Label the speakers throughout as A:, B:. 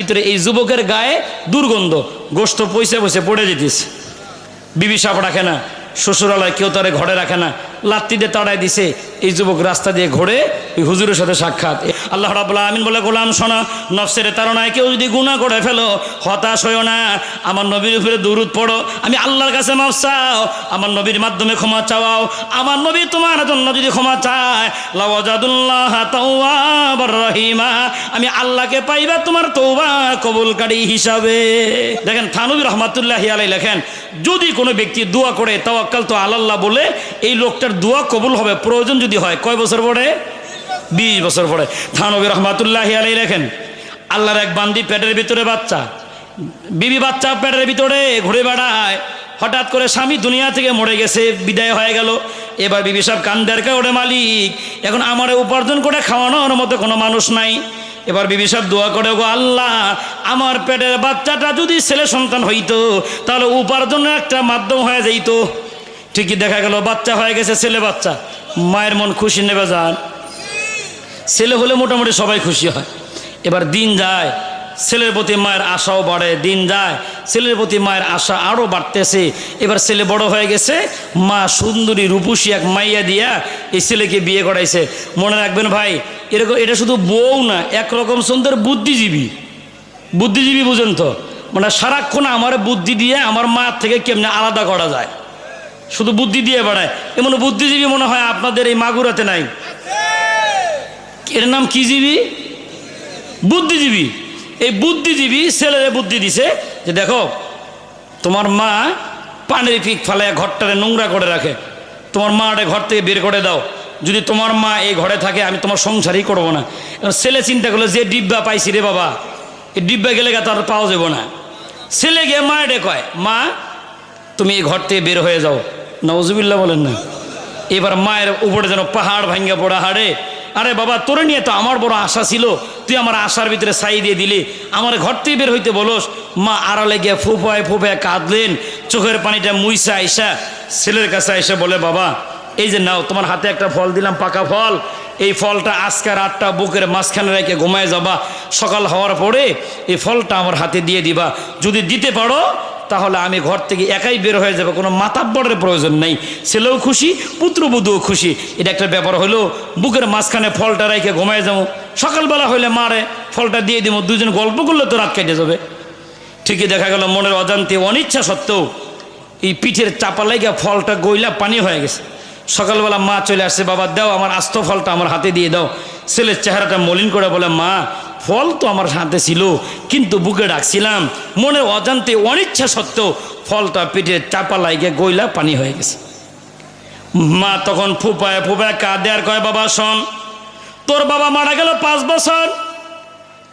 A: ভিতরে এই যুবকের গায়ে দুর্গন্ধ, গোশত পয়সা পয়সা পড়ে যেতেছে। বিবি সাপ রাখে না, শ্বশুরালয় কেউ তারে ঘরে রাখে না, লাত্তি দিয়ে তাড়ায় দিছে। এই যুবক রাস্তা দিয়ে ঘোরে, ওই হুজুরের সাথে সাক্ষাৎ। আল্লাহ রাব্বুল আমিন বলে, গোলাম শোনো, নফসের তাড়নায় কেউ যদি গুনাহ করে ফেলো, হতাশ হইও না, আমার নবীর উপরে দুরূদ পড়ো, আমি আল্লাহর কাছে মাফ চাও, আমার নবীর মাধ্যমে ক্ষমা চাওয়াও। আমার নবী তোমার জন্য যদি ক্ষমা চায়, লাওয়াজাদুল্লাহ তাওয়াবার রহিমা, আমি আল্লাহকে পাইবা তোমার তওবা কবুলকারী হিসাবে। দেখেন থানবী রহমাতুল্লাহি আলাইহি লেখেন, যদি কোনো ব্যক্তি দোয়া করে তাওয়াক্কালতু আলাল্লাহ বলে, এই লোকটার দোয়া কবুল হবে প্রয়োজন যদি হয় কয় বছর পরে? 20 বছর পরে। থানবী রহমাতুল্লাহি আলাইহি লেখেন, আল্লাহর এক বান্দি পেটের ভিতরে বাচ্চা, বিবি বাচ্চা পেটের ভিতরে ঘুরে বেড়ায়, হঠাৎ করে স্বামী দুনিয়া থেকে মরে গেছে, বিদায় হয়ে গেল। এবার বিবি সাহেব কান্দের কে ওরে, মালিক এখন আমার উপার্জন করে খাওয়ানোর মতো কোনো মানুষ নাই। এবার বিবি সাহেব দোয়া করে, গো আল্লাহ, আমার পেটের বাচ্চাটা যদি ছেলে সন্তান হইতো তাহলে উপার্জনের একটা মাধ্যম হয়ে যাইত। ঠিকই দেখা গেল বাচ্চা হয়ে গেছে, ছেলে বাচ্চা। মায়ের মন খুশি নেবে যান, ছেলে হলে মোটামুটি সবাই খুশি হয়। এবার দিন যায়, ছেলের প্রতি মায়ের আশাও বাড়ে, দিন যায়, ছেলের প্রতি মায়ের আশা আরও বাড়তেছে। এবার ছেলে বড় হয়ে গেছে, মা সুন্দরী রূপসী এক মাইয়া দিয়া এই ছেলেকে বিয়ে করাইছে। মনে রাখবেন ভাই, এরকম এটা শুধু বউ না, একরকম সুন্দর বুদ্ধিজীবী। বুদ্ধিজীবী বুঝেন তো, মানে সারাক্ষণ আমার বুদ্ধি দিয়ে আমার মা থেকে কেমনে আলাদা করা যায়, শুধু বুদ্ধি দিয়ে বাড়ায়। এমন বুদ্ধিজীবী মনে হয় আপনাদের এই মাগুরাতে নাই। এর নাম কি জীবী? বুদ্ধিজীবী। এই বুদ্ধিজীবী ছেলেরে বুদ্ধি দিছে যে দেখো, তোমার মা পানির পিক ফালায় ঘরটারে নোংরা করে রাখে, তোমার মারে ঘর থেকে বের করে দাও। যদি তোমার মা এই ঘরে থাকে আমি তোমার সংসারই করবো না। ছেলে চিন্তা করলো, যে ডিব্বা পাইছি রে বাবা, এই ডিব্বা গেলে তার পাওয়া যাবো না। ছেলে গিয়ে মায়েরে কয়, মা তুমি এই ঘর থেকে বের হয়ে যাও। নাউজুবিল্লাহ বলেন না। এবার মায়ের উপরে যেন পাহাড় ভাঙ্গা পড়া, হাড়ে, আরে বাবা তোরে নিয়ে তো আমার বড় আশা ছিল, তুই আমার আশার ভিতরে ছাই দিয়ে দিলি, আমার ঘর থেকে বের হইতে বলোস। মা আড়ালে গিয়ে ফুপায় ফুপায় কাঁদলেন, চোখের পানিটা মুইসা আইসা ছেলের কাছে এসে বলে, বাবা এই যে নাও, তোমার হাতে একটা ফল দিলাম, পাকা ফল, এই ফলটা আজকে রাতটা বুকের মাঝখানে রেখে ঘুমায় যাবা, সকাল হওয়ার পরে এই ফলটা আমার হাতে দিয়ে দিবা। যদি দিতে পারো তাহলে আমি ঘর থেকে একাই বের হয়ে যাবে, কোনো মাতাব্বরের প্রয়োজন নেই। ছেলেও খুশি, পুত্রবধূও খুশি। এটা একটা ব্যাপার হলো, বুকের মাঝখানে ফলটা রেখে ঘুমায় যাবো, সকালবেলা হইলে মারে ফলটা দিয়ে দিব, দুজন গল্প করলে তো রাত কেটে যাবে। ঠিকই দেখা গেল মনের অজান্তে অনিচ্ছা সত্ত্বেও এই পিঠের চাপা লাইগা ফলটা গইলা পানি হয়ে গেছে। সকালবেলা মা চলে আসছে, বাবা দাও আমার আস্ত ফলটা আমার হাতে দিয়ে দাও। ছেলের চেহারাটা মলিন করে বলে, মা ফল তো আমার হাতে ছিল, কিন্তু বুকে ডাকছিলাম, মনের অজান্তে অনিচ্ছা সত্ত্বেও ফলটা পিঠের চাপা লাইগে গইলা পানি হয়ে গেছে। মা তখন ফুপায় ফুপায় কাঁদে আর কয়, বাবা শোন, তোর বাবা মারা গেল 5 বছর,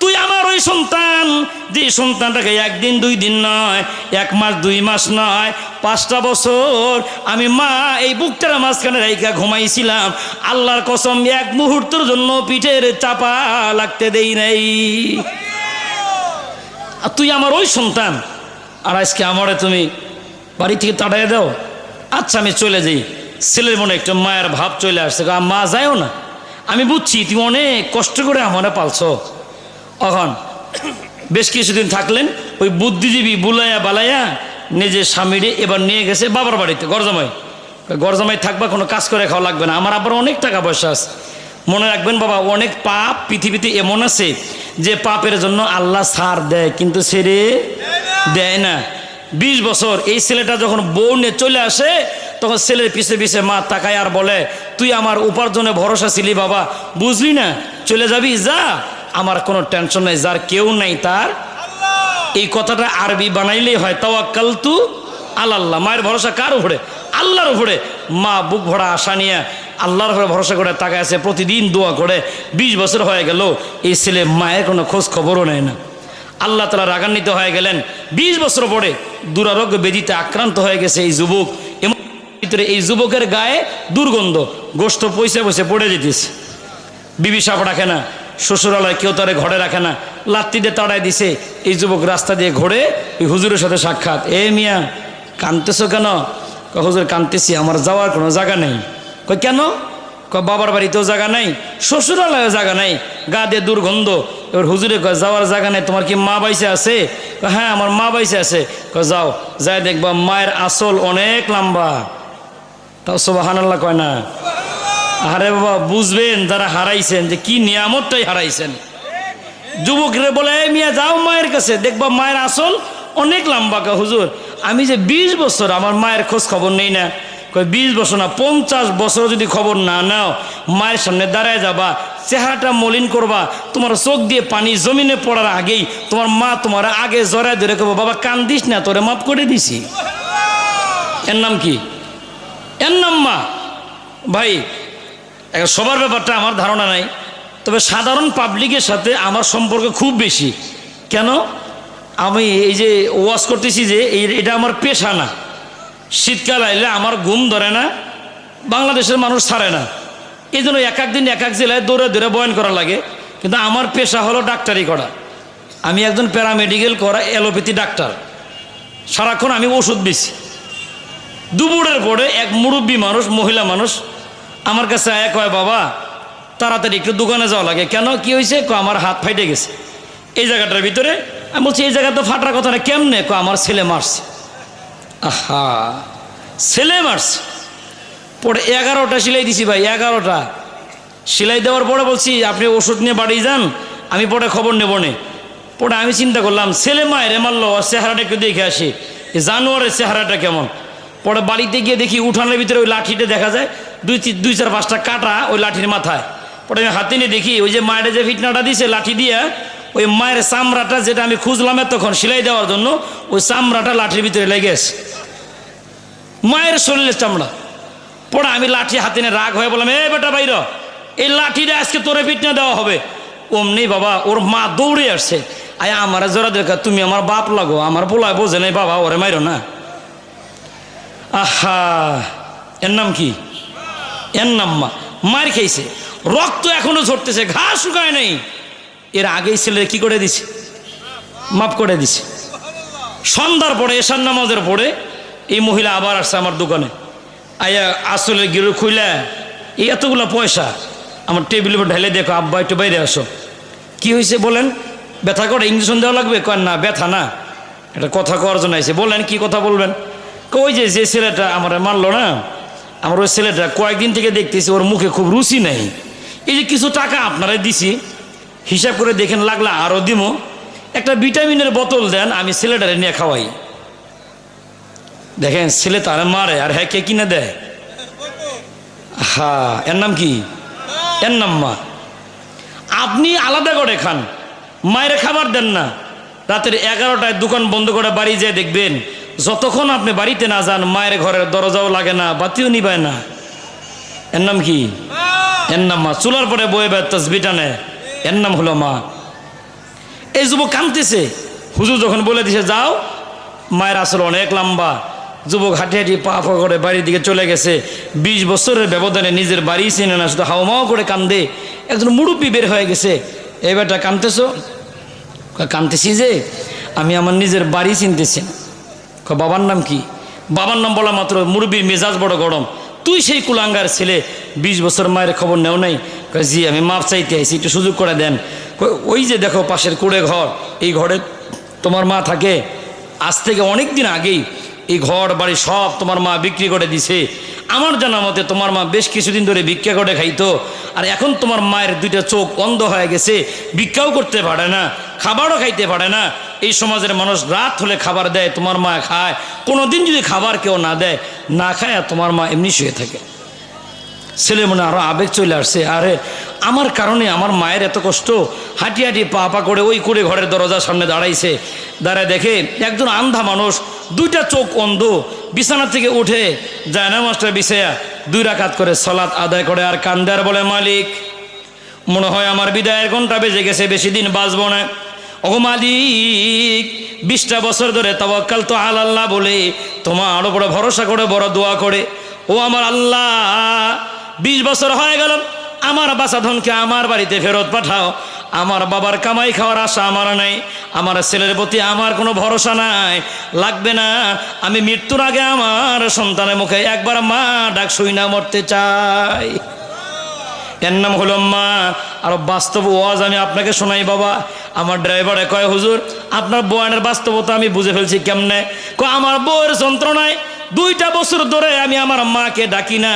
A: তুই আমার ওই সন্তান, যে সন্তানটাকে একদিন 2 দিন নয়, 1 মাস 2 মাস নয়, 5টা বছর আমি মা এই বুকটার মাঝখানে রাইখা ঘুমাইছিলাম। আল্লাহর কসম, 1 মুহূর্তের জন্য পিঠের চাপা লাগতে দেই নাই। আর তুই আমার ওই সন্তান, আর আজকে আমারে তুমি বাড়ি থেকে তাড়াইয়া দাও। আচ্ছা আমি চলে যাই। ছেলের মনে একটু মায়ের ভাব চলে আসছে, মা যায়ও না, আমি বুঝছি তুমি অনেক কষ্ট করে আমারে পালছো। এখন বেশ কিছুদিন থাকলেন, ওই বুদ্ধিজীবী বুলাইয়া বালাইয়া নিজের স্বামীরে এবার নিয়ে গেছে বাবার বাড়িতে। গরজামাই থাকবা, কোনো কাজ করে খাওয়া লাগবে না, আমার আবার অনেক টাকা পয়সা আছে। মনে রাখবেন বাবা, অনেক পাপ পৃথিবীতে এমন আছে যে পাপের জন্য আল্লাহ ছাড় দেয় কিন্তু ছেড়ে দেয় না। 20 বছর এই ছেলেটা যখন বউ নিয়ে চলে আসে, তখন ছেলের পিছে পিছে মা তাকায় আর বলে, তুই আমার উপার্জনে ভরসা ছিলি বাবা, বুঝলি না, চলে যাবি, যা, আমার কোনো টেনশন নাই, যার কেউ নাই তার এই কথাটা আরবি বানাইলেই হয়, তাওয়াক্কালতু আলাল্লাহ। মায়ের ভরসা কার উপরে? আল্লাহর উপরে। মা বুক ভরা আশা নিয়ে আল্লাহর উপরে ভরসা করে তাকায় আছে, প্রতিদিন দোয়া করে। 20 বছর হয়ে গেল, এই ছেলে মায়ের কোনো খোঁজ খবরও নেয় না। আল্লাহ তাআলা রাগান্বিত হয়ে গেলেন। 20 বছর পরে দুরারোগ্য ব্যাধিতে আক্রান্ত হয়ে গেছে এই যুবক। এমন ভিতরে এই যুবকের গায়ে দুর্গন্ধ, গোশত পয়সা পয়সা পড়ে যেতেছে। বিবি সাপ রাখে না, শ্বশুরালয় কেউ তারে ঘরে রাখে না, লাত্তি দিয়ে তাড়ায় দিছে। এই যুবক রাস্তা দিয়ে ঘোরে, ওই হুজুরের সাথে সাক্ষাৎ। এ মিয়া কাঁদতেছো কেন? হুজুর কাঁদতেছি, আমার যাওয়ার কোনো জায়গা নেই। কেন? বাবার বাড়িতেও জায়গা নাই, শ্বশুরালয়েও জায়গা নাই, গা দিয়ে দুর্গন্ধ, এবার হুজুরে কয় যাওয়ার জায়গা নেই, তোমার কি মা বাইসে আছে? হ্যাঁ আমার মা বাইসে আছে। কয় যাও, যাই দেখবা মায়ের আসল অনেক লম্বা। তাও সুবহানাল্লাহ কয় না? আরে বাবা বুঝবেন যারা হারাইছেন যে কি নিয়ামতটাই হারাইছেন। যুবকরে বলে এই মিয়া যাও মায়ের কাছে, দেখবা মায়ের আসল অনেক লম্বা। কা হুজুর আমি যে 20 বছর আমার মায়ের খোঁজ খবর নেই না। কই 20 বছর না 50 বছর যদি খবর না নাও, মায়ের সামনে দাঁড়ায় যাবা, চেহারাটা মলিন করবা, তোমার চোখ দিয়ে পানি জমিনে পড়ার আগেই তোমার মা তোমার আগে জড়ায় ধরে কব বাবা কান্দিস না, তোরে মাফ করে দিছি। এর নাম কি? এর নাম মা। ভাই সবার ব্যাপারটা আমার ধারণা নাই, তবে সাধারণ পাবলিকের সাথে আমার সম্পর্ক খুব বেশি। কেন? আমি এই যে ওয়াজ করতেছি যে এটা আমার পেশা না। শীতকাল আইলে আমার ঘুম ধরে না, বাংলাদেশের মানুষ ছাড়ে না, এই জন্য এক একদিন এক এক জেলায় দৌড়ে দৌড়ে বয়ান করা লাগে। কিন্তু আমার পেশা হলো ডাক্তারি করা। আমি একজন প্যারামেডিকেল করা অ্যালোপ্যাথি ডাক্তার। সারাক্ষণ আমি ওষুধ বেশি। দুপুরের পরে এক মুরব্বী মানুষ, মহিলা মানুষ আমার কাছে আয়া কয় বাবা তাড়াতাড়ি একটু দোকানে যাওয়া লাগে। কেন, কি হয়েছে? আমার হাত ফাইটে গেছে এই জায়গাটার ভিতরে। আমি বলছি এই জায়গা তো ফাটার কথা না, কেমনে? আমার ছেলে মারছে। আহা, ছেলে মারছে। পরে 11টা সেলাই দিছি ভাই, 11টা সেলাই দেওয়ার পরে বলছি আপনি ওষুধ নিয়ে বাড়ি যান, আমি পরে খবর নেব নে। পরে আমি চিন্তা করলাম ছেলে মায়ের মারলো, চেহারাটা একটু দেখে আসি জানোয়ারের চেহারাটা কেমন। পরে বাড়িতে গিয়ে দেখি উঠানের ভিতরে ওই লাঠিটা দেখা যায়, দুই চার পাঁচটা কাটা ওই লাঠির মাথায়। পরে আমি হাতে নিয়ে দেখি ওই যে মায়ের যে ফিটনাটা দিছে লাঠি দিয়ে, ওই মায়ের চামড়াটা যেটা আমি খুঁজলাম তখন সেলাই দেওয়ার জন্য, ওই চামড়াটা লাঠির ভিতরে লেগেছে, মায়ের শরীরের চামড়া। পরে আমি লাঠি হাতে নিয়ে রাগ হয়ে বললাম এ বেটা বাইর, এই লাঠিটা আজকে তোরে ফিটনা দেওয়া হবে। অমনি বাবা ওর মা দৌড়ে আসছে, আয়া আমার জোরা দেখা, তুমি আমার বাপ লাগো, আমার পোলায় বোঝে নাই বাবা, ওরে মাইরো না। আহা, এর নাম কি? এর নাম মা। মার খেয়েছে, রক্ত এখনো ঝরতেছে, ঘা শুকায় নাই। এর আগেই ছেলে কি করে দিছে? মাফ করে দিছে। সন্ধ্যার পরে এশার নামাজের পরে এই মহিলা আবার আসছে আমার দোকানে। আয়া আসলে গিরু খুইলা এই এতগুলো পয়সা আমার টেবিলের উপর ঢেলে দেখো, আব্বা একটু বাইরে আসো। কি হয়েছে বলেন? ব্যথা করে ইঞ্জেকশন দেওয়া লাগবে? কয় না ব্যথা না, এটা কথা কওয়ার জন্য আইছে। বলেন কি কথা বলবেন? ওই যে ছেলেটা আমার মারলো না, আমার ওই ছেলেটা কয়েকদিন থেকে দেখতেছি ওর মুখে খুব রুচি নেই। এই যে কিছু টাকা আপনারা দিছি, হিসাব করে দেখেন, লাগলে আরও দিমো। একটা ভিটামিনের বোতল দেন, আমি ছেলেটারে নিয়ে খাওয়াই। দেখেন ছেলে তারা মারে আর হ্যাঁ কে কিনে দেয়? হ্যাঁ, এর নাম কি? এর নাম মা। আপনি আলাদা করে খান, মায়ের খাবার দেন না। রাতের 11টায় দোকান বন্ধ করে বাড়ি যেয়ে দেখবেন যতক্ষণ আপনি বাড়িতে না যান মায়ের ঘরের দরজাও লাগে না, বাতিও নিবায় না। এর নাম কি? এর নাম মা। চুলার পরে বয়ে বেড় তসবিটা নেয়, এর নাম হলো মা। এই যুবক কাঁদতেছে, হুজুর যখন বলে দিছে যাও, মায়ের আসলে অনেক লম্বা। যুবক হাঁটি হাঁটি পা পা করে বাড়ির দিকে চলে গেছে। 20 বছরের ব্যবধানে নিজের বাড়ি চিনে না, শুধু হাওমাও করে কান্দে। একজন মুরব্বী বের হয়ে গেছে, এই বেটা কাঁদতেছো? কাঁদতেছি যে আমি আমার নিজের বাড়ি চিনতেছি না। বাবার নাম কি? বাবার নাম বলা মাত্র মুরব্বীর মেজাজ বড় গরম। তুই সেই কুলাঙ্গার ছেলে, 20 বছর মায়ের খবর নেও নাই? জি আমি মাপ চাইতে আইছি, একটু সুযোগ করে দেন। ওই যে দেখো পাশের কুড়ে ঘর, এই ঘরে তোমার মা থাকে। আজ থেকে অনেক দিন আগেই এই ঘর বাড়ি সব তোমার মা বিক্রি করে দিছে। আমার জানা মতে তোমার মা বেশ কিছুদিন ধরে ভিক্ষা করে খাইতো, আর এখন তোমার মায়ের 2টা চোখ অন্ধ হয়ে গেছে, ভিক্ষাও করতে পারে না, খাবারও খাইতে পারে না। এই সমাজের মানুষ রাত হলে খাবার দেয়, তোমার মা খায়। কোনোদিন যদি খাবার কেউ না দেয়, না খায়, আর তোমার মা এমনি শুয়ে থাকে। ছেলে মনে আরো আবেগ চলে আসছে, আরে আমার কারণে আমার মায়ের এত কষ্ট। হাঁটি হাঁটি পা পা করে ওই করে ঘরের দরজার সামনে দাঁড়াইছে। দাঁড়ায় দেখে একজন আন্ধা মানুষ, 2টা চোখ অন্ধ, বিছানা থেকে উঠে জায়নামাজটা বিছায়া 2 রাকাত করে সালাত আদায় করে আর কান্দে আর বলে মালিক মনে হয় আমার বিদায়ের ঘন্টা বেজে গেছে, বেশি দিন বাঁচবো না। ও মালিক 20টা বছর ধরে তাওয়াক্কাল তো আল্লাহ বলে তোমার উপরে ভরসা করে বড় দোয়া করে, ও আমার আল্লাহ 20 বছর হয়ে গেল, আমার বাসাধনকে আমার বাড়িতে ফেরত পাঠাও। আমার বাবার কামাই খাওয়ার আশা আমার নাই, আমার ছেলের প্রতি আমার কোনো ভরসা নাই, লাগবে না। আমি মৃত্যুর আগে আমার সন্তানের মুখে একবার মা ডাক শুই না মরতে চাই। এর নাম হলো মা। আর বাস্তব ওয়াজ আমি আপনাকে শোনাই বাবা। আমার ড্রাইভারে কয় হুজুর আপনার বয়ানের বাস্তবতা আমি বুঝে ফেলছি কেমনে। আমার বউয়ের যন্ত্রণায় 2টা বছর ধরে আমি আমার মাকে ডাকি না।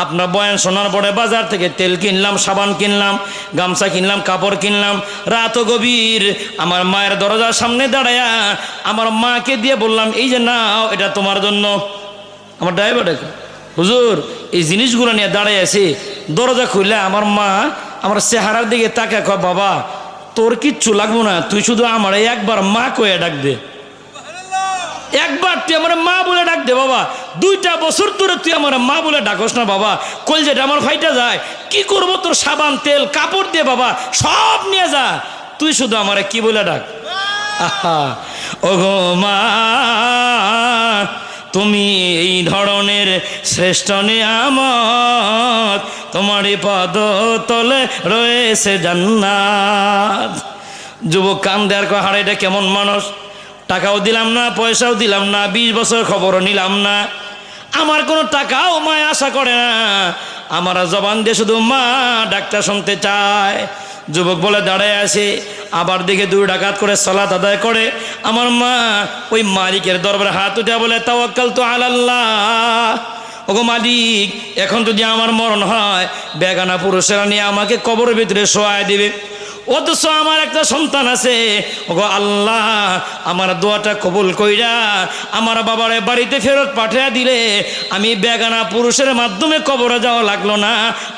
A: আপনার বয়ান শোনার পরে বাজার থেকে তেল কিনলাম, সাবান কিনলাম, গামছা কিনলাম, কাপড় কিনলাম। রাত গভীর আমার মায়ের দরজার সামনে দাঁড়ায়া আমার মাকে দিয়ে বললাম এই যে নাও এটা তোমার জন্য। আমার ড্রাইভারে হুজুর এই জিনিসগুলো নিয়ে দাঁড়ায় আছি। দরজা খুললে আমার মা আমার চেহারার দিকে তাকে কয় বাবা তোর কিচ্ছু লাগবো না, তুই শুধু আমার একবার মা কয়ে ডাক দে, একবার তুই আমার মা বলে ডাক দে বাবা। 2টা বছর ধরে তুই আমার মা বলে ডাকস না বাবা, কলজেটা আমার ফাইটা যায়। কি করবো তোর সাবান তেল কাপড় দিয়ে বাবা সব নিয়ে যা, তুই শুধু আমার কি বলে ডাক। আহা ওগো মা তুমি এই ধরনের শ্রেষ্ঠ নিয়ামত, তোমারই পদ তলে রয়েছে জান্নাত। যুবক কান্দে আর কয় হারে এটা কেমন মানুষ, টাকাও দিলাম না পয়সাও দিলাম না 20 বছর খবরও নিলাম না, আমার কোনো টাকাও মায় আশা করে না, আমার জবান দিয়ে শুধু মা ডাকটা শুনতে চায়। যুবক বলে দাঁড়ায় আসে, আবার দিকে 2 ডাকাত করে সালাত আদায় করে। আমার মা ওই মালিকের দরবারে হাত উঠে বলে তাওয়াক্কালতু আলাল্লাহ, ওগো মালিক এখন যদি আমার মরণ হয় বেগানা পুরুষেরা নিয়ে আমাকে কবরের ভিতরে শোয়ায় দিবে, অথচ আমার একটা সন্তান আছে। ওগো আল্লাহ আমার দোয়াটা কবুল কইরা আমার বাবারে বাড়িতে ফেরত পাঠিয়ে দিলে আমি বেগানা পুরুষের মাধ্যমে কবরে যাওয়া লাগলো না,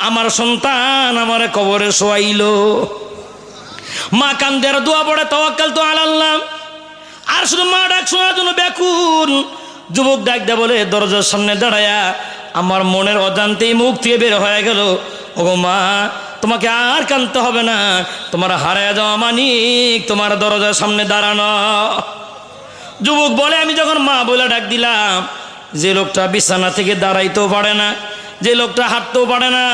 A: আমার সন্তান আমার কবরে শোয়াইলো। মা কান্দের দোয়া পড়ে তাওয়াক্কালতু আলাল্লাহ, আর শুধু মা ডাক শোনার জন্য ব্যাকুল। যুবক ডাক দেয়া বলে দরজার সামনে দাঁড়ায়া আমার মনের অজান্তেই মুখ থেকে বের হয়ে গেল ওগো মা তোমাকে আর কাঁদতে হবে না, তোমার হারায় যাওয়া মানিক তোমার দরজার সামনে দাঁড়ানো। যুবক বলে আমি যখন মা বলে ডাক দিলাম, যে লোকটা বিছানা থেকে দাঁড়াইতেও পারে না, যে লোকটা হাঁটতেও পারে না,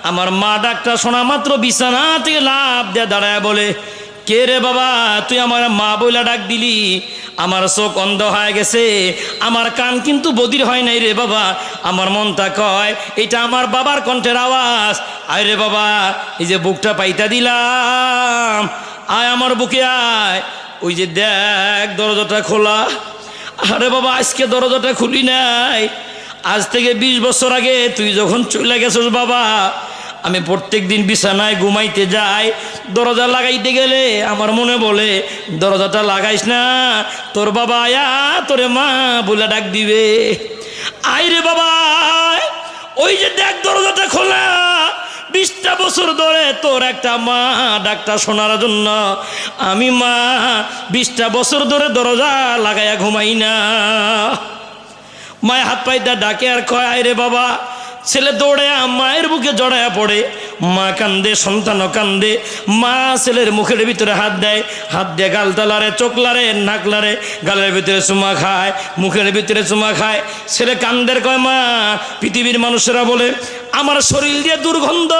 A: আমার মা ডাকটা শোনা মাত্র বিছানা থেকে লাফ দিয়ে দাঁড়ায় বলে কে রে বাবা তুই আমার মা বলে ডাক দিলি, আমার চোখ অন্ধ হয়ে গেছে, আমার কান কিন্তু বধির হয় নাই রে বাবা, আমার মনটা কয় এটা আমার বাবার কণ্ঠের আওয়াজ। আয় রে বাবা এই যে বুকটা পাইতা দিলাম, আয় আমার বুকে আয়, ওই যে দেখ দরজাটা খোলা। আরে বাবা আজকে দরজাটা খুলি নাই, আজ থেকে 20 বছর আগে তুই যখন চলে গেছিস বাবা, আমি প্রত্যেক দিন বিছানায় ঘুমাইতে যাই, দরজা লাগাইতে গেলে আমার মনে বলে দরজাটা লাগাইস না, তোর বাবা আয়া তোরে মা বলে ডাক দিবে। আইরে বাবা ওই যে দেখ দরজাটা খোলা, 20টা বছর ধরে তোর একটা মা ডাকটা শোনার জন্য আমি মা 20টা বছর ধরে দরজা লাগাইয়া ঘুমাই না। মায়ের হাত পাইটা ডাকে আর কয় আইরে বাবা। ছেলে দৌড়ে মায়ের বুকে জড়ায়া পড়ে, মা কান্দে সন্তানও কান্দে, মা ছেলের মুখের ভিতরে হাত দেয়, হাত দিয়ে গালটা লারে, চোখ লারে, নাক লারে, গালের ভিতরে চুমা খায়, মুখের ভিতরে চুমা খায়। ছেলে কান্দের কয় মা পৃথিবীর মানুষেরা বলে আমার শরীর দিয়ে দুর্গন্ধ,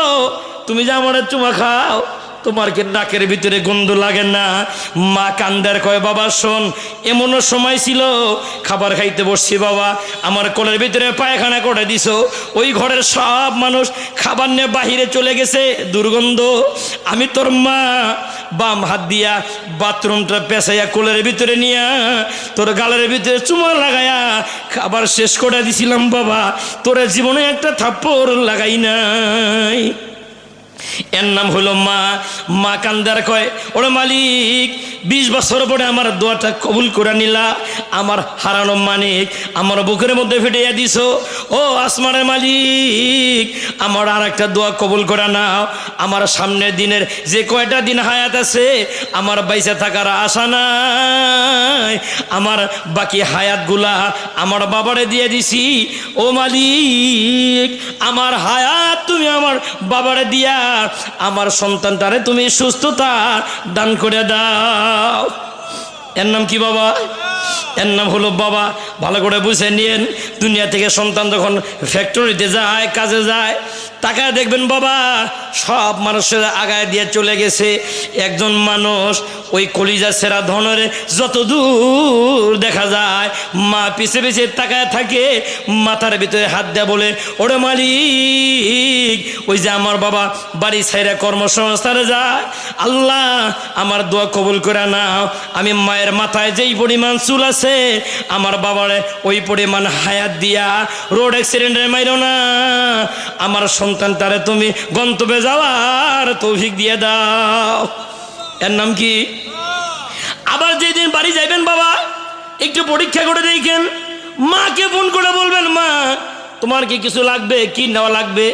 A: তুমি যে আমার চুমা খাও তোমার কি নাকের ভিতরে গন্ধ লাগে না? মা কান্দার কয় বাবা শোন, এমনও সময় ছিল খাবার খাইতে বসছি বাবা, আমার কোলের ভিতরে পায়খানা করে দিছো, ওই ঘরের সব মানুষ খাবার নিয়ে বাহিরে চলে গেছে, দুর্গন্ধ। আমি তোর মা বাম হাত দিয়া বাথরুমটা পেঁচাইয়া কোলের ভিতরে নিয়া তোর গালের ভিতরে চুমা লাগাইয়া খাবার শেষ করে দিছিলাম বাবা, তোর জীবনে একটা থাপ্পড় লাগাই নাই। এর নাম হলো মা। মা কান্দার কয় ওরে মালিক 20 বছর পরে আমার দোয়াটা কবুল করে নিলা, আমার হারানো মানিক আমার বুকের মধ্যে ফেটিয়ে দিছো, ও আসমানের মালিক আমার আর একটা দোয়া কবুল করে নাও, আমার সামনের দিনের যে কয়টা দিন হায়াত আছে আমার বাইসে থাকার আশা নাই, আমার বাকি হায়াতগুলা আমার বাবারে দিয়ে দিছি, ও মালিক আমার হায়াত তুমি আমার বাবারে দিয়া আমার সন্তানটারে তুমি সুস্থতা দান করে দাও। এর নাম কি বাবা? এর নাম হলো বাবা। ভালো করে বুঝে নিয়েন, দুনিয়া থেকে সন্তান যখন ফ্যাক্টরিতে যায়, কাজে যায়, তাকায় দেখবেন বাবা সব মানুষের আগায় দিয়ে চলে গেছে, একজন মানুষ ওই কলিজা সেরা ধনের যত দূর দেখা যায় মা পিছে পিছে তাকায় থাকে, মাথার ভিতরে হাত দেয়া বলে, ওরে মালিক ওই যে আমার বাবা বাড়ি ছাইরা কর্মসংস্থানে যায়, আল্লাহ আমার দোয়া কবুল করে নাও। আমি মায়ের মাথায় যেই পরিমাণ চুল আছে আমার বাবারে ওই পরিমাণ হায়াত দিয়া রোড অ্যাক্সিডেন্টে মাইরো না, আমার সন্তানটারে তুমি গন্তব্যে যাওয়ার তৌফিক দিয়ে দাও। এর নাম কি? আবার যেদিন বাড়ি যাইবেন বাবা একটু পরীক্ষা করে দেখেন, মাকে ফোন করে বলবেন, মা তোমার কি কিছু লাগবে, কি নেওয়া লাগবে?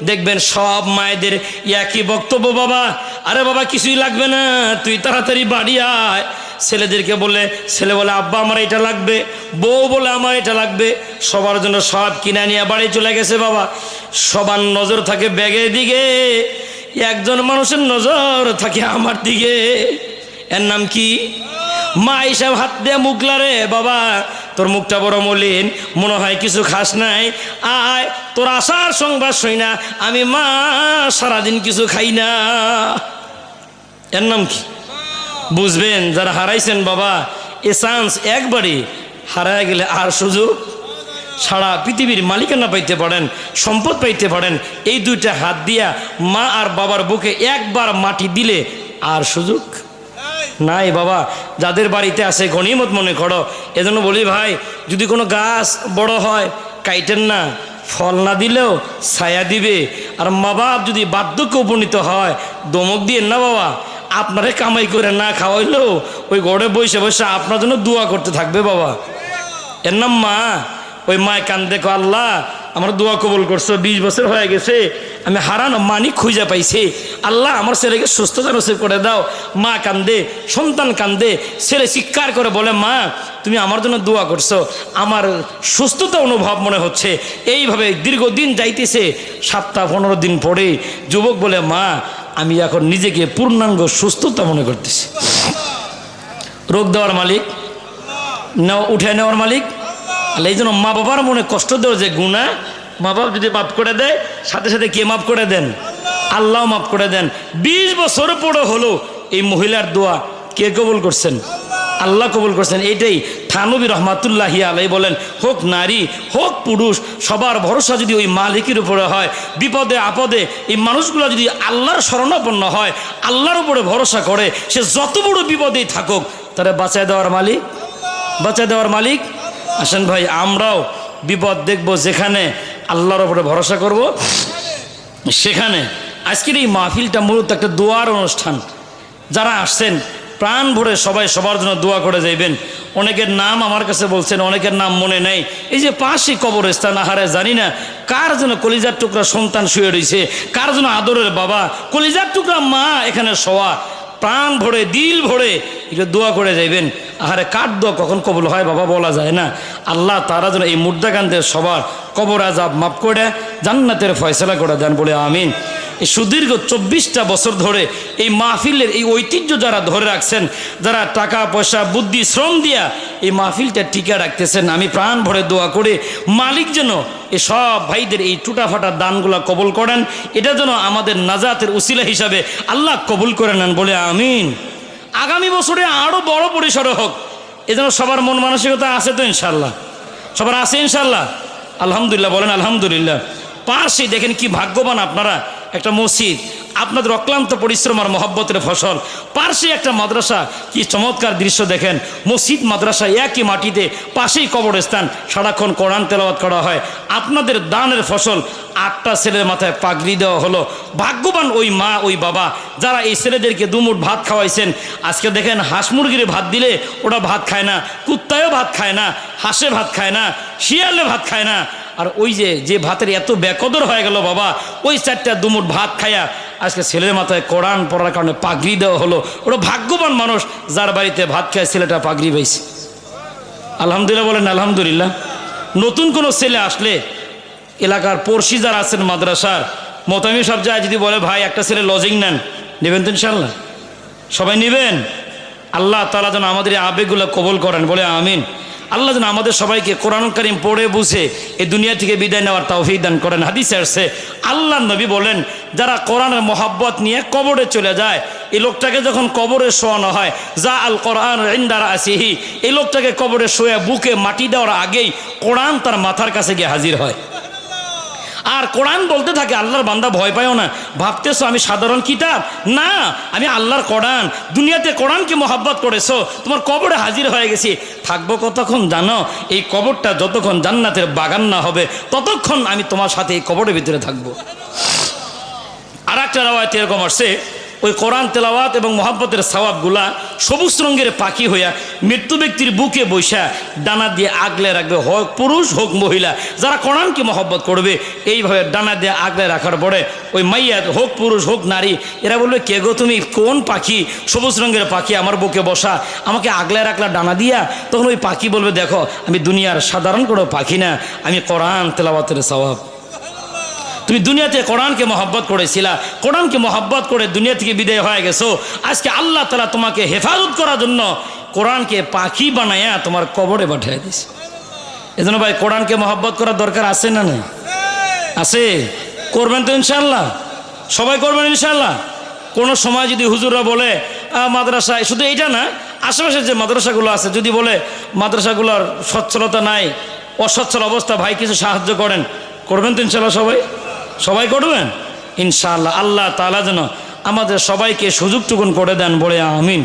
A: দেখবেন সব মায়েদের একই বক্তব্য, বাবা আরে বাবা কিছুই লাগবে না, তুই তাড়াতাড়ি বাড়ি আয়। ছেলেদেরকে বলে, ছেলে বলে আব্বা আমার এটা লাগবে, বউ বলে আমার এটা লাগবে, সবার জন্য সব কিনে নিয়ে বাড়ি চলে গেছে। বাবা সবার নজর থাকে ব্যাগের দিকে, একজন মানুষের নজর থাকে আমার দিকে। এর নাম কি? মা হিসাব হাত দিয়ে মুখলারে, বাবা তোর মুখটা বড় মলিন, মনে হয় কিছু খাস নাই, আয় তোর আসার সংবাদ শুই না আমি মা সারাদিন কিছু খাই না। এর নাম কি? বুঝবেন যারা হারাইছেন বাবা, এ চান্স একবারই হারায় গেলে আর সুযোগ সারা পৃথিবীর মালিকানা পাইতে পারেন, সম্পদ পাইতে পারেন, এই দুইটা হাত দিয়া মা আর বাবার বুকে একবার মাটি দিলে আর সুযোগ নাই। বাবা যাদের বাড়িতে আছে গনিমত মনে করো। এজন্য বলি ভাই, যদি কোনো গাছ বড় হয় কাইটেন না, ফল না দিলেও ছায়া দিবে। আর মা বাপ যদি বার্ধক্যে উপনীত হয় দমক দিয়ে না বাবা, আপনারে কামাই করে না খাওয়াইলেও ওই ঘরে বসে বসে আপনার জন্য দোয়া করতে থাকবে বাবা। এর নাম মা। ওই মায় কান দেখো, আল্লাহ আমার দোয়া কবুল করছো, 20 বছর হয়ে গেছে আমি হারানো মানিক খুঁজে পাইছি, আল্লাহ আমার ছেলেকে সুস্থতা নসিব করে দাও। মা কান্দে, সন্তান কান্দে, ছেলে চিৎকার করে বলে, মা তুমি আমার জন্য দোয়া করছো, আমার সুস্থতা অনুভব মনে হচ্ছে। এইভাবে দীর্ঘদিন যাইতেছে, 7-15 দিন পরে যুবক বলে, মা আমি এখন নিজেকে পূর্ণাঙ্গ সুস্থতা মনে করতেছি। রোগ দেওয়ার মালিক, উঠে নেওয়ার মালিক। এই জন্য মা বাবার মনে কষ্ট দেওয়ার যে গুনাহ, মা বাবা যদি মাফ করে দেয় সাথে সাথে কে মাফ করে দেন? আল্লাহ মাফ করে দেন। 20 বছর পরে হলো এই মহিলার দোয়া কে কবুল করছেন? আল্লাহ কবুল করছেন। এইটাই থানবী রহমাতুল্লাহি আলাইহি বলেন, হোক নারী হোক পুরুষ, সবার ভরসা যদি ওই মালিকের উপরে হয়, বিপদে আপদে এই মানুষগুলো যদি আল্লাহর শরণাপন্ন হয়, আল্লাহর উপরে ভরসা করে, সে যত বড় বিপদেই থাকুক তারা বাঁচায় দেওয়ার মালিক, বাঁচায় দেওয়ার মালিক। আসেন ভাই, আমরাও বিপদ দেখব, যেখানে আল্লাহর উপরে ভরসা করব সেখানে। আজকের এই মাহফিলটা মূলত একটা দোয়ার অনুষ্ঠান। যারা আসছেন প্রাণ ভরে সবাই সবার জন্য দোয়া করে যাইবেন। অনেকের নাম আমার কাছে বলছেন, অনেকের নাম মনে নেই। এই যে পাশে কবরস্থান, আহারে জানি না কার জন্য কলিজার টুকরা সন্তান শুয়ে রয়েছে, কার জন্য আদরের বাবা, কলিজার টুকরা মা এখানে শোয়া। প্রাণ ভরে দিল ভরে এটা দোয়া করে যাইবেন। আহারে কার দোয়া কখন কবুল হয় বাবা বলা যায় না। আল্লাহ তারা যেন এই মুর্দাকান্তের সবার কবর আযাব মাফ করে জান্নাতের ফয়সালা করে দেন বলে আমিন। এই সুদীর্ঘ 24টা বছর ধরে এই মাহফিলের এই ঐতিহ্য যারা ধরে রাখছেন, যারা টাকা পয়সা বুদ্ধি শ্রম দিয়া এই মাহফিলটা টিকে রাখতেছেন, আমি প্রাণ ভরে দোয়া করে মালিক যেন এই সব ভাইদের এই টুটাফাটা দানগুলা কবুল করেন। এটা যেন আমাদের নাজাতের উসিলা হিসাবে আল্লাহ কবুল করে নেন বলে আমিন। আগামী বছরে আরও বড় পরিসরে হোক, এজন্য সবার মন মানসিকতা আছে তো ইনশাল্লাহ? সবার আছে ইনশাল্লাহ? আলহামদুলিল্লাহ বলেন আলহামদুলিল্লাহ। পাশে দেখেন কি ভাগ্যবান আপনারা, একটা মসজিদ আপনাদের অক্লান্ত পরিশ্রম আর মহব্বতের ফসল, পাশে একটা মাদ্রাসা, কি চমৎকার দৃশ্য দেখেন। মসজিদ মাদ্রাসা একই মাটিতে, পাশেই কবরস্থান, সারাক্ষণ কোরআন তেলাওয়াত করা হয়। আপনাদের দানের ফসল, 8টা ছেলের মাথায় পাগড়ি দেওয়া হলো। ভাগ্যবান ওই মা ওই বাবা যারা এই ছেলেদেরকে দুমুঠ ভাত খাওয়াইছেন। আজকে দেখেন হাঁস মুরগির ভাত দিলে ওরা ভাত খায় না, কুত্তায়ও ভাত খায় না, হাঁসে ভাত খায় না, শিয়ালে ভাত খায় না। আর ওই যে ভাতের এত বেকদর হয়ে গেল বাবা, ওই 4টা দুমুঠ ভাত খায়া আজকে ছেলের মাথায় কোরআন পড়ার কারণে পাগড়ি দেওয়া হলো। ওরা ভাগ্যবান মানুষ যার বাড়িতে ভাত খায় ছেলেটা পাগড়ি পাইছে। আলহামদুলিল্লাহ বলেন আলহামদুলিল্লাহ। নতুন কোনো ছেলে আসলে এলাকার পড়শি যারা আছেন মাদ্রাসার মোতামি সব যায়, যদি বলে ভাই একটা ছেলে লজিং নেন, নেবেন তো ইনশাল্লাহ? সবাই নেবেন? আল্লাহ তাআলা যেন আমাদের এই আবেগগুলো কবুল করেন বলে আমিন। আল্লাহ যেন আমাদের সবাইকে কোরআন কারীম পড়ে বুঝে এই দুনিয়া থেকে বিদায় নেওয়ার তৌফিক দান করেন। হাদিসে আসছে আল্লাহ নবী বলেন, যারা কোরআনের মহব্বত নিয়ে কবরে চলে যায়, এই লোকটাকে যখন কবরে শোয়ানো হয়, যা আল কোরআন ইনদা রাসিহি, এই লোকটাকে কবরে শোয়া বুকে মাটি দেওয়ার আগেই কোরআন তার মাথার কাছে গিয়ে হাজির হয়। আর কোরআন বলতে থাকে, আল্লাহর বান্দা ভয় পায়ও না, ভাবতেছো আমি সাধারণ কিতাব, না, আমি আল্লাহর কোরআন। দুনিয়াতে কোরআনকে মহব্বত করেছো, তোমার কবরে হাজির হয়ে গেছি। থাকবো কতক্ষণ জানো? এই কবরটা যতক্ষণ জান্নাতের বাগান না হবে ততক্ষণ আমি তোমার সাথে এই কবরের ভিতরে থাকবো। আর একটা রাওয়ায়াতে এরকম আসছে, ওই কোরআন তেলাওয়াত এবং মহব্বতের সওয়াবগুলা সবুজ রঙের পাখি হইয়া মৃত্যু ব্যক্তির বুকে বৈশা ডানা দিয়ে আগলে রাখবে, হোক পুরুষ হোক মহিলা। যারা কোরআনকে মহব্বত করবে এইভাবে ডানা দিয়ে আগলে রাখার পরে ওই মাইয়া হোক পুরুষ হোক নারী, এরা বলবে কে গো তুমি, কোন পাখি? সবুজ রঙের পাখি আমার বুকে বসা, আমাকে আগলে রাখলা ডানা দিয়া। তখন ওই পাখি বলবে, দেখো আমি দুনিয়ার সাধারণ কোনো পাখি না, আমি কোরআন তেলাওয়াতের সওয়াব। তুমি দুনিয়াতে কোরআনকে মহব্বত করেছিলা, কোরআনকে মহব্বত করে দুনিয়া থেকে বিদায় হয়ে গেছো। আজকে আল্লাহ তাআলা তোমাকে হেফাজত করার জন্য কোরআনকে পাখি বানায়া তোমার কবরে পাঠিয়ে দিয়েছে। এজন্য ভাই কোরআনকে মহব্বত করার দরকার আছে না? না আছে? করবেন তো ইনশাআল্লাহ? সবাই করবেন ইনশাআল্লাহ? কোনো সময় যদি হুজুররা বলে মাদ্রাসায়, শুধু এইটা না, আশেপাশে যে মাদ্রাসাগুলো আছে যদি বলে মাদ্রাসাগুলোর সচ্ছলতা নাই, অসচ্ছল অবস্থা, ভাই কিছু সাহায্য করেন, করবেন তো ইনশাআল্লাহ? সবাই করবেন ইনশাআল্লাহ। আল্লাহ তাআলা যেন আমাদের সবাইকে সুযোগটুকুন করে দেন, বলে আমিন।